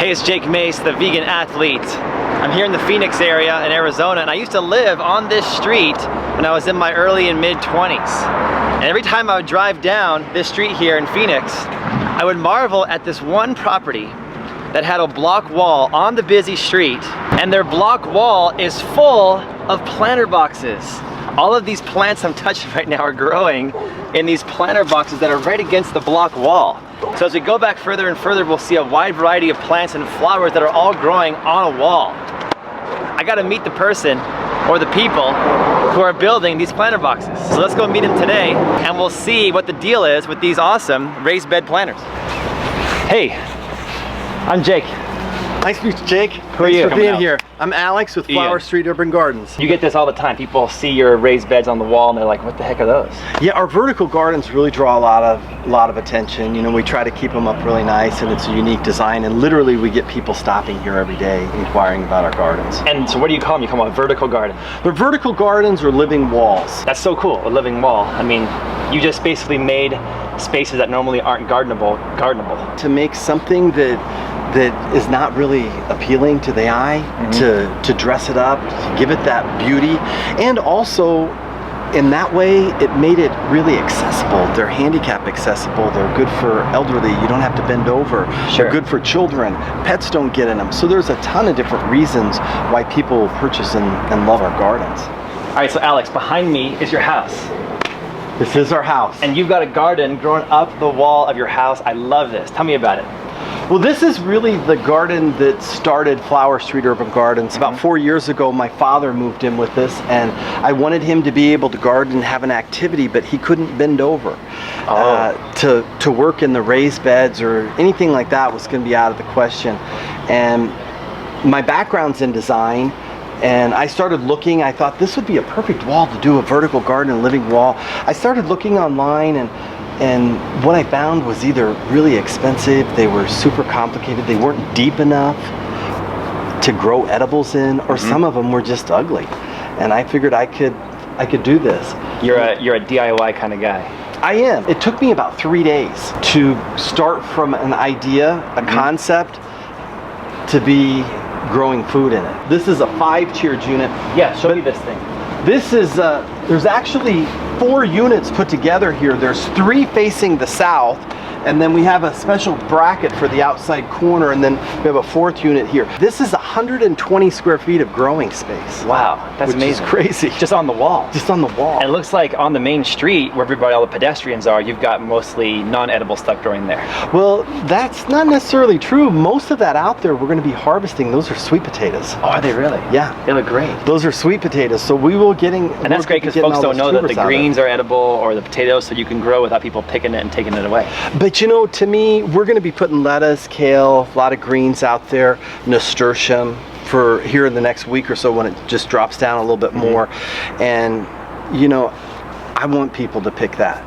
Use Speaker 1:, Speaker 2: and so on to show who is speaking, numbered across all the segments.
Speaker 1: Hey, it's Jake Mace, the vegan athlete. I'm here in the Phoenix area in Arizona, and I used to live on this street when I was in my early and mid 20s. And every time I would drive down this street here in Phoenix, I would marvel at this one property that had a block wall on the busy street, and their block wall is full of planter boxes. All of these plants I'm touching right now are growing in these planter boxes that are right against the block wall. So as we go back further and further, we'll see a wide variety of plants and flowers that are all growing on a wall. I gotta meet the person or the people who are building these planter boxes. So let's go meet them today, and we'll see what the deal is with these awesome raised bed planters. Hey, I'm Jake.
Speaker 2: Nice to meet you, Jake.
Speaker 1: Who are you?
Speaker 2: Thanks for being here. I'm Alex with Flower Street Urban Gardens.
Speaker 1: You get this all the time. People see your raised beds on the wall and they're like, what the heck are those?
Speaker 2: Yeah, our vertical gardens really draw a lot of attention. You know, we try to keep them up really nice, and it's a unique design, and literally we get people stopping here every day inquiring about our gardens.
Speaker 1: And so what do you call them? You call them a vertical garden?
Speaker 2: They're vertical gardens or living walls.
Speaker 1: That's so cool, a living wall. I mean, you just basically made spaces that normally aren't gardenable.
Speaker 2: To make something that is not really appealing to the eye, to dress it up, to give it that beauty, and also in that way it made it really accessible. They're handicap accessible, they're good for elderly, you don't have to bend over.
Speaker 1: Sure.
Speaker 2: They're good for children, pets don't get in them. So there's a ton of different reasons why people will purchase and love our gardens.
Speaker 1: All right, so Alex, behind me is your house.
Speaker 2: This is our house.
Speaker 1: And you've got a garden growing up the wall of your house. I love this. Tell me about it.
Speaker 2: Well, this is really the garden that started Flower Street Urban Gardens. About 4 years ago, my father moved in with us, and I wanted him to be able to garden and have an activity, but he couldn't bend over. To work in the raised beds or anything like that was going to be out of the question. And my background's in design, and I started looking. I thought this would be a perfect wall to do a vertical garden, a living wall. I started looking online, and what I found was either really expensive, they were super complicated, they weren't deep enough to grow edibles in, or some of them were just ugly. And I figured I could do this.
Speaker 1: You're a DIY kind of guy.
Speaker 2: I am. It took me about 3 days to start from an idea, a concept, to be growing food in it. This is a 5-tiered unit.
Speaker 1: Yeah, show me this thing.
Speaker 2: This is, there's actually 4 units put together here. There's 3 facing the south, and then we have a special bracket for the outside corner, and then we have a 4th unit here. This is 120 square feet of growing space.
Speaker 1: Wow, that's amazing.
Speaker 2: Which is crazy.
Speaker 1: Just on the wall.
Speaker 2: Just on the wall.
Speaker 1: And it looks like on the main street where all the pedestrians are, you've got mostly non-edible stuff growing there.
Speaker 2: Well, that's not necessarily true. Most of that out there we're going to be harvesting. Those are sweet potatoes.
Speaker 1: Oh, are they really?
Speaker 2: Yeah.
Speaker 1: They look great.
Speaker 2: Those are sweet potatoes. So we will getting...
Speaker 1: And that's great because folks don't know that the greens are edible, or the potatoes, so you can grow without people picking it and taking it away.
Speaker 2: But you know, to me, we're going to be putting lettuce, kale, a lot of greens out there, nasturtium for here in the next week or so when it just drops down a little bit more. And you know, I want people to pick that.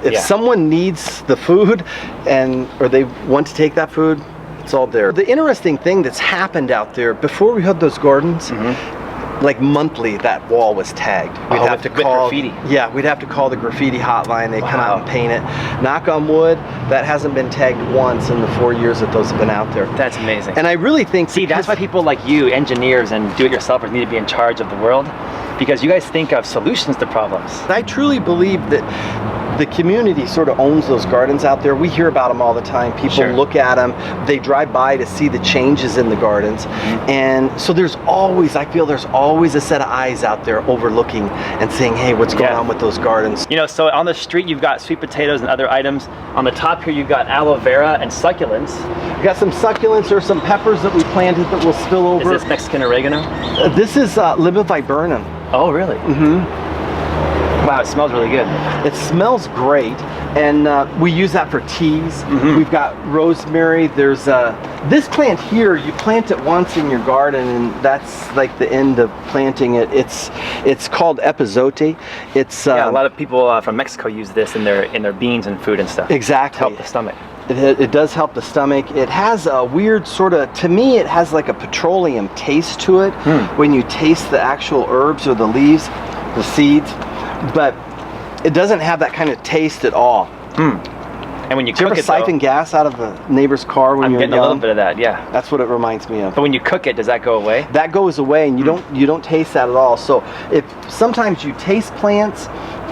Speaker 2: If someone needs the food or they want to take that food, it's all there. The interesting thing that's happened out there, before we had those gardens, like monthly, that wall was tagged. We'd have to call
Speaker 1: graffiti.
Speaker 2: Yeah, we'd have to call the graffiti hotline. They come out and paint it. Knock on wood, that hasn't been tagged once in the 4 years that those have been out there.
Speaker 1: That's amazing.
Speaker 2: And I really think,
Speaker 1: see, that's why people like you, engineers and do-it-yourselfers, need to be in charge of the world, because you guys think of solutions to problems.
Speaker 2: I truly believe that the community sort of owns those gardens out there. We hear about them all the time. People look at them, they drive by to see the changes in the gardens. And so there's always, I feel there's always a set of eyes out there overlooking and saying, hey, what's going on with those gardens?
Speaker 1: You know, so on the street you've got sweet potatoes and other items. On the top here you've got aloe vera and succulents.
Speaker 2: We've got some succulents or some peppers that we planted that will spill over.
Speaker 1: Is this Mexican oregano?
Speaker 2: This is Libiviburnum.
Speaker 1: Oh, really? Wow, it smells really good.
Speaker 2: It smells great, and we use that for teas. We've got rosemary. There's this plant here, you plant it once in your garden, and that's like the end of planting it. It's called Epazote. It's
Speaker 1: a lot of people from Mexico use this in their beans and food and stuff.
Speaker 2: Exactly.
Speaker 1: To help the stomach.
Speaker 2: It does help the stomach. It has a weird sort of, to me, it has like a petroleum taste to it when you taste the actual herbs or the leaves, the seeds, but it doesn't have that kind of taste at all.
Speaker 1: And when you
Speaker 2: Do you
Speaker 1: cook
Speaker 2: ever
Speaker 1: it,
Speaker 2: siphon gas out of a neighbor's car when
Speaker 1: I'm
Speaker 2: you're
Speaker 1: getting
Speaker 2: young?
Speaker 1: a little bit of that, yeah.
Speaker 2: That's what it reminds me of.
Speaker 1: But when you cook it, does that go away?
Speaker 2: That goes away, and you don't taste that at all. So if sometimes you taste plants,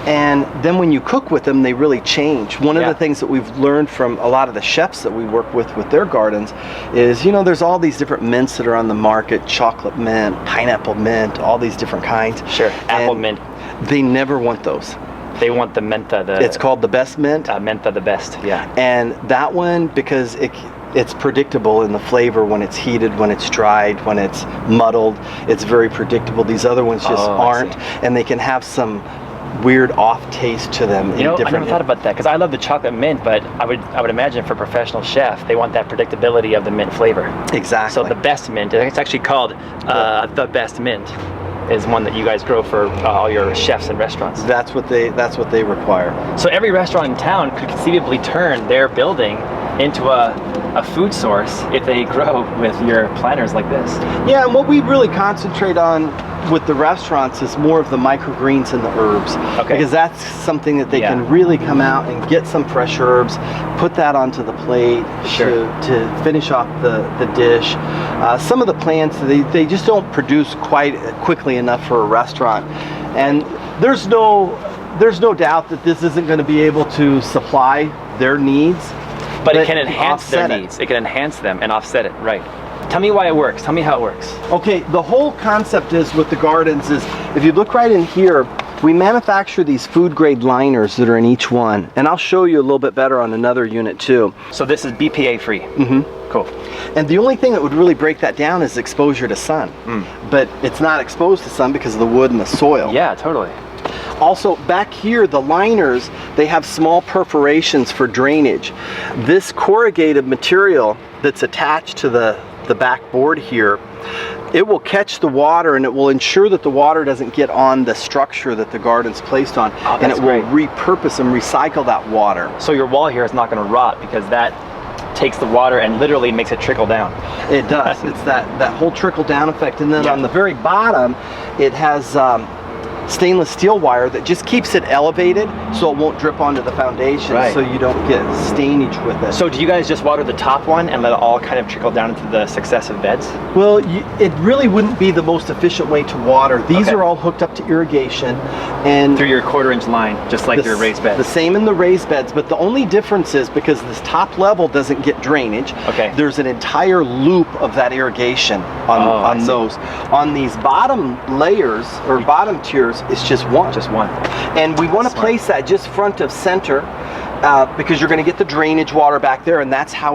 Speaker 2: and then when you cook with them, they really change. One of the things that we've learned from a lot of the chefs that we work with their gardens is, you know, there's all these different mints that are on the market: chocolate mint, pineapple mint, all these different kinds.
Speaker 1: Sure, apple mint.
Speaker 2: They never want those.
Speaker 1: They want the mentha.
Speaker 2: It's called the best mint.
Speaker 1: Mentha the best, yeah.
Speaker 2: And that one, because it's predictable in the flavor when it's heated, when it's dried, when it's muddled, it's very predictable. These other ones just aren't, and they can have some weird off taste to them.
Speaker 1: You know, I never thought about that, because I love the chocolate mint, but I would imagine for a professional chef, they want that predictability of the mint flavor.
Speaker 2: Exactly.
Speaker 1: So the best mint, it's actually called the best mint, is one that you guys grow for all your chefs and restaurants.
Speaker 2: That's what they require.
Speaker 1: So every restaurant in town could conceivably turn their building into a food source if they grow with your planters like this.
Speaker 2: Yeah, and what we really concentrate on with the restaurants is more of the microgreens and the herbs.
Speaker 1: Okay.
Speaker 2: Because that's something that they can really come out and get some fresh herbs, put that onto the plate to finish off the dish. Some of the plants, they just don't produce quite quickly enough for a restaurant. And there's no doubt that this isn't going to be able to supply their needs.
Speaker 1: But it can enhance their needs. It can enhance them and offset it, right. Tell me why it works. Tell me how it works.
Speaker 2: Okay, the whole concept is with the gardens is, if you look right in here, we manufacture these food grade liners that are in each one. And I'll show you a little bit better on another unit too.
Speaker 1: So this is BPA free.
Speaker 2: Mm-hmm.
Speaker 1: Cool.
Speaker 2: And the only thing that would really break that down is exposure to sun. But it's not exposed to sun because of the wood and the soil.
Speaker 1: Yeah, totally.
Speaker 2: Also, back here, the liners, they have small perforations for drainage. This corrugated material that's attached to the back board here, it will catch the water and it will ensure that the water doesn't get on the structure that the garden's placed on, and it will repurpose and recycle that water.
Speaker 1: So your wall here is not going to rot because that takes the water and literally makes it trickle down.
Speaker 2: It does. It's that whole trickle down effect. And then on the very bottom, it has stainless steel wire that just keeps it elevated so it won't drip onto the foundation, so you don't get stainage with it.
Speaker 1: So do you guys just water the top one and let it all kind of trickle down into the successive beds?
Speaker 2: Well, it really wouldn't be the most efficient way to water. These are all hooked up to irrigation, and
Speaker 1: through your 1/4 inch line, just like your raised beds.
Speaker 2: The same in the raised beds, but the only difference is because this top level doesn't get drainage, there's an entire loop of that irrigation on those. On these bottom layers or bottom tiers, it's just one.
Speaker 1: Just one.
Speaker 2: And we want to place that just front of center because you're going to get the drainage water back there, and that's how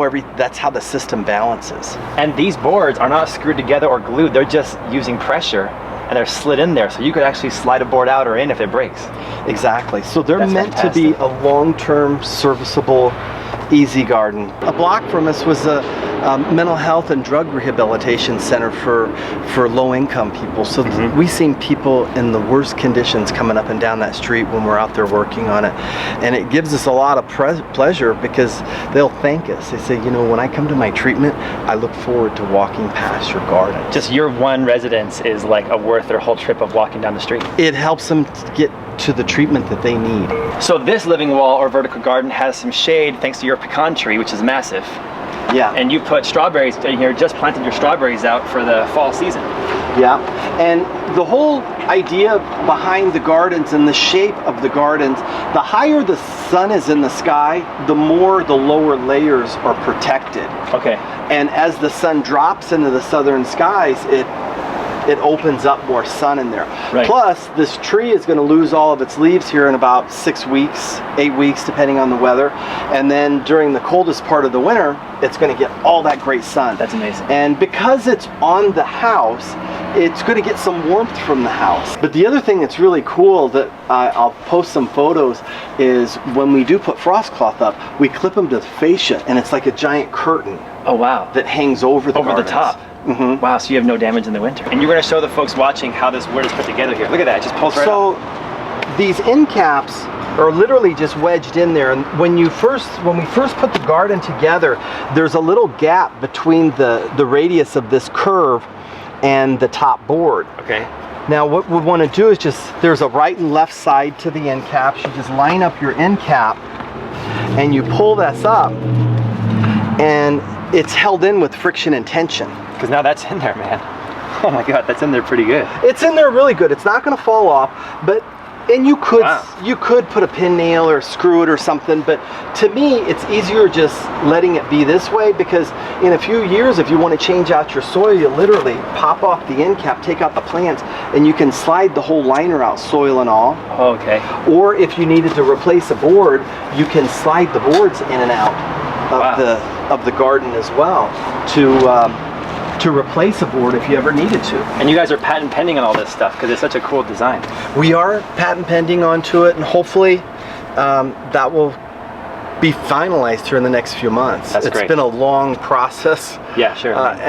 Speaker 2: the system balances.
Speaker 1: And these boards are not screwed together or glued, they're just using pressure and they're slid in there, so you could actually slide a board out or in if it breaks.
Speaker 2: Exactly. So they're meant to be a long-term, serviceable, easy garden. A block from us was a mental health and drug rehabilitation center for low-income people. So we've seen people in the worst conditions coming up and down that street when we're out there working on it. And it gives us a lot of pleasure because they'll thank us. They say, you know, when I come to my treatment, I look forward to walking past your garden.
Speaker 1: Just your one residence is like worth their whole trip of walking down the street.
Speaker 2: It helps them to get to the treatment that they need.
Speaker 1: So this living wall or vertical garden has some shade thanks to your pecan tree, which is massive.
Speaker 2: Yeah. And
Speaker 1: you put strawberries in here, just planted your strawberries out for the fall season.
Speaker 2: Yeah. And the whole idea behind the gardens and the shape of the gardens, the higher the sun is in the sky, the more the lower layers are protected.
Speaker 1: Okay.
Speaker 2: And as the sun drops into the southern skies, it opens up more sun in there.
Speaker 1: Right.
Speaker 2: Plus, this tree is going to lose all of its leaves here in about 6 weeks, 8 weeks, depending on the weather. And then during the coldest part of the winter, it's going to get all that great sun.
Speaker 1: That's amazing.
Speaker 2: And because it's on the house, it's going to get some warmth from the house. But the other thing that's really cool that I'll post some photos is when we do put frost cloth up, we clip them to the fascia, and it's like a giant curtain.
Speaker 1: Oh wow!
Speaker 2: That hangs over the
Speaker 1: the top. Wow, so you have no damage in the winter. And you're going to show the folks watching how this wood is put together here. Look at that, it just pulls right
Speaker 2: up. So these end caps are literally just wedged in there. And when we first put the garden together, there's a little gap between the radius of this curve and the top board.
Speaker 1: Okay.
Speaker 2: Now what we want to do is there's a right and left side to the end caps. You just line up your end cap, and you pull this up, and it's held in with friction and tension.
Speaker 1: Because now that's in there, man. Oh my God, that's in there pretty good.
Speaker 2: It's in there really good. It's not going to fall off, and you could put a pin nail or screw it or something, but to me it's easier just letting it be this way, because in a few years, if you want to change out your soil, you literally pop off the end cap, take out the plants, and you can slide the whole liner out, soil and all.
Speaker 1: Oh, okay.
Speaker 2: Or if you needed to replace a board, you can slide the boards in and out of the garden as well to replace a board if you ever needed to.
Speaker 1: And you guys are patent pending on all this stuff because it's such a cool design.
Speaker 2: We are patent pending onto it, and hopefully that will be finalized here in the next few months.
Speaker 1: That's great.
Speaker 2: It's been a long process.
Speaker 1: Yeah, sure.
Speaker 2: But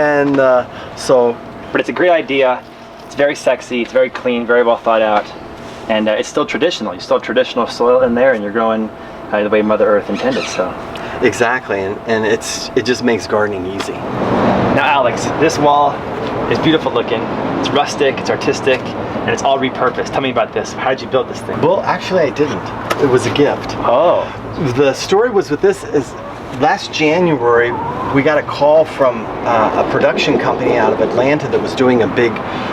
Speaker 1: it's a great idea. It's very sexy, it's very clean, very well thought out, and it's still traditional. You still have traditional soil in there, and you're growing the way Mother Earth intended. So
Speaker 2: exactly, and it just makes gardening easy.
Speaker 1: Now, Alex, this wall is beautiful looking. It's rustic, it's artistic, and it's all repurposed. Tell me about this. How did you build this thing?
Speaker 2: Well, actually, I didn't. It was a gift.
Speaker 1: Oh.
Speaker 2: The story was with this is last January, we got a call from a production company out of Atlanta that was doing a big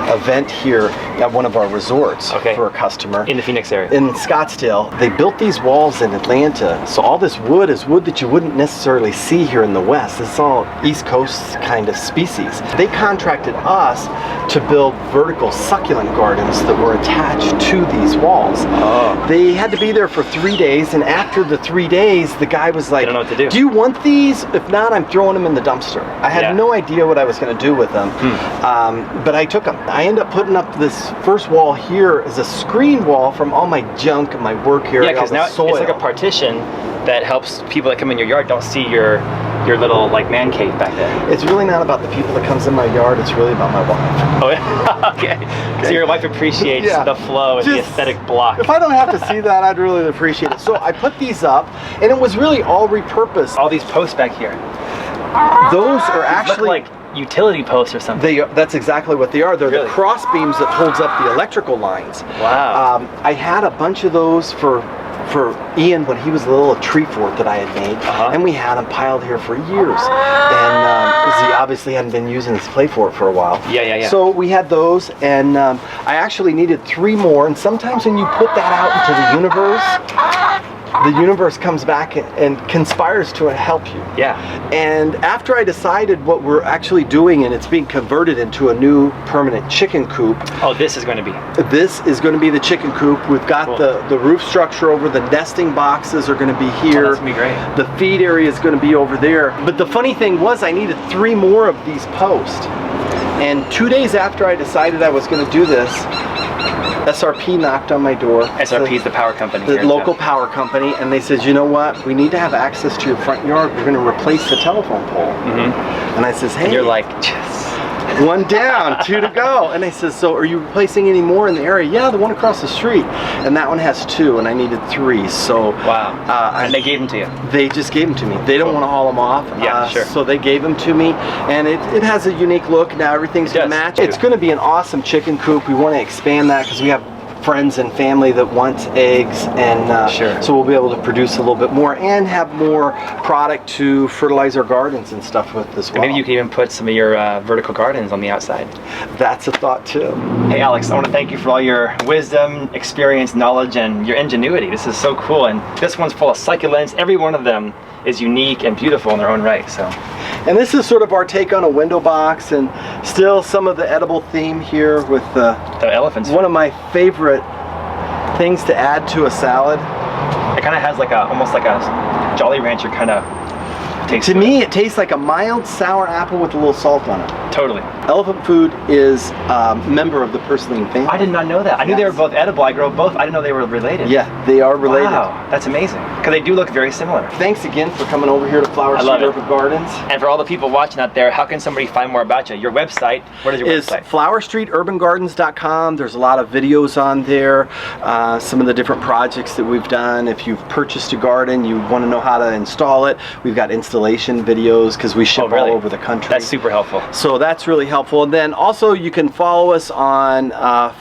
Speaker 2: event here at one of our resorts for a customer.
Speaker 1: In the Phoenix area?
Speaker 2: In Scottsdale. They built these walls in Atlanta, so all this wood is wood that you wouldn't necessarily see here in the West. It's all East Coast kind of species. They contracted us to build vertical succulent gardens that were attached to these walls.
Speaker 1: Oh.
Speaker 2: They had to be there for 3 days, and after the 3 days, the guy was like,
Speaker 1: I don't know what to do.
Speaker 2: Do you want these? If not, I'm throwing them in the dumpster. I had no idea what I was going to do with them, but I took them. I ended up putting up this first wall here as a screen wall from all my junk and my work here.
Speaker 1: Yeah, because now it's like a partition that helps people that come in your yard don't see your little like man cave back there.
Speaker 2: It's really not about the people that comes in my yard, it's really about my wife.
Speaker 1: Oh yeah? Okay. So your wife appreciates the flow and the aesthetic block.
Speaker 2: If I don't have to see that, I'd really appreciate it. So I put these up, and it was really all repurposed.
Speaker 1: All these posts back here.
Speaker 2: Those are actually
Speaker 1: like utility posts or something.
Speaker 2: That's exactly what they are. They're
Speaker 1: really?
Speaker 2: The cross beams that holds up the electrical lines.
Speaker 1: Wow.
Speaker 2: I had a bunch of those for Ian when he was a little tree fort that I had made, and we had them piled here for years. And he obviously hadn't been using his play fort for a while.
Speaker 1: Yeah.
Speaker 2: So we had those, and I actually needed 3 more. And sometimes when you put that out into the universe comes back and conspires to help you.
Speaker 1: Yeah.
Speaker 2: And after I decided what we're actually doing, and it's being converted into a new permanent chicken coop.
Speaker 1: Oh, this is going to be?
Speaker 2: This is going to be the chicken coop. We've got the roof structure over. The nesting boxes are going to be here.
Speaker 1: Oh, that's going to be great.
Speaker 2: The feed area is going to be over there. But the funny thing was I needed 3 more of these posts. And 2 days after I decided I was going to do this, SRP knocked on my door.
Speaker 1: SRP is the power company.
Speaker 2: The local power company, and they said, you know what? We need to have access to your front yard. We're going to replace the telephone pole. And I says, hey.
Speaker 1: And you're like, yes.
Speaker 2: 1 down, 2 to go. And they says, so are you replacing any more in the area? Yeah, the one across the street. And that one has 2, and I needed 3. So
Speaker 1: wow. And they gave them to you?
Speaker 2: They just gave them to me. They don't want to haul them off.
Speaker 1: Yeah, sure.
Speaker 2: So they gave them to me, and it has a unique look. Now everything's going to match. It's going to be an awesome chicken coop. We want to expand that because we have friends and family that wants eggs, and so we'll be able to produce a little bit more and have more product to fertilize our gardens and stuff with as well.
Speaker 1: And maybe you can even put some of your vertical gardens on the outside.
Speaker 2: That's a thought too.
Speaker 1: Hey Alex, I want to thank you for all your wisdom, experience, knowledge, and your ingenuity. This is so cool, and this one's full of succulents. Every one of them is unique and beautiful in their own right. So.
Speaker 2: And this is sort of our take on a window box, and still some of the edible theme here with the
Speaker 1: elephants.
Speaker 2: One of my favorite things to add to a salad.
Speaker 1: It kind of has like almost like a Jolly Rancher kind of taste.
Speaker 2: To me, it tastes like a mild sour apple with a little salt on it.
Speaker 1: Totally.
Speaker 2: Elephant food is a member of the purslane family.
Speaker 1: I did not know that. I knew they were both edible. I grow both. I didn't know they were related.
Speaker 2: Yeah, they are related.
Speaker 1: Wow, that's amazing. Because they do look very similar.
Speaker 2: Thanks again for coming over here to Flower Street Urban Gardens.
Speaker 1: And for all the people watching out there, how can somebody find more about you? Your website, what is your website?
Speaker 2: flowerstreeturbangardens.com. There's a lot of videos on there, some of the different projects that we've done. If you've purchased a garden, you want to know how to install it, we've got installation installation videos because we ship
Speaker 1: really?
Speaker 2: all over the country.
Speaker 1: That's super helpful.
Speaker 2: So that's really helpful. And then also you can follow us on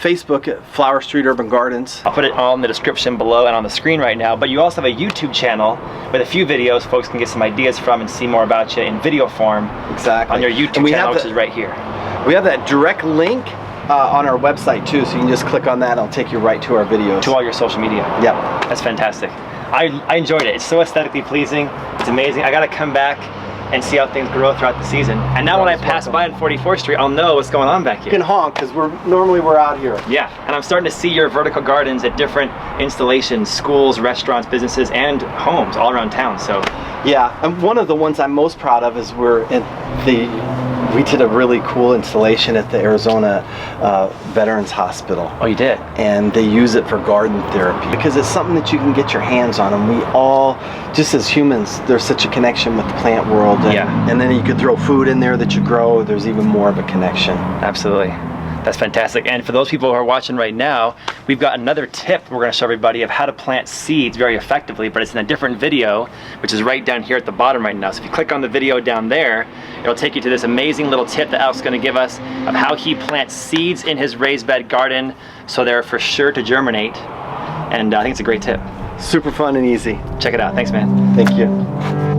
Speaker 2: Facebook at Flower Street Urban Gardens.
Speaker 1: I'll put it all in the description below and on the screen right now, but you also have a YouTube channel with a few videos folks can get some ideas from and see more about you in video form.
Speaker 2: Exactly.
Speaker 1: On your YouTube channel, which is right here.
Speaker 2: We have that direct link on our website too, so you can just click on that and it'll take you right to our videos.
Speaker 1: To all your social media.
Speaker 2: Yep.
Speaker 1: That's fantastic. I enjoyed it. It's so aesthetically pleasing. It's amazing. I gotta come back and see how things grow throughout the season. And now when I pass by on 44th Street, I'll know what's going on back here.
Speaker 2: You can honk, because normally we're out here.
Speaker 1: Yeah, and I'm starting to see your vertical gardens at different installations, schools, restaurants, businesses, and homes all around town, so.
Speaker 2: Yeah, and one of the ones I'm most proud of is we did a really cool installation at the Arizona Veterans Hospital.
Speaker 1: Oh, you did?
Speaker 2: And they use it for garden therapy because it's something that you can get your hands on, and we all, just as humans, there's such a connection with the plant world. And,
Speaker 1: yeah.
Speaker 2: And then you could throw food in there that you grow, there's even more of a connection.
Speaker 1: Absolutely. That's fantastic. And for those people who are watching right now, we've got another tip we're going to show everybody of how to plant seeds very effectively, but it's in a different video, which is right down here at the bottom right now. So if you click on the video down there, it'll take you to this amazing little tip that Alex is going to give us of how he plants seeds in his raised bed garden so they're for sure to germinate. And I think it's a great tip.
Speaker 2: Super fun and easy.
Speaker 1: Check it out. Thanks, man.
Speaker 2: Thank you.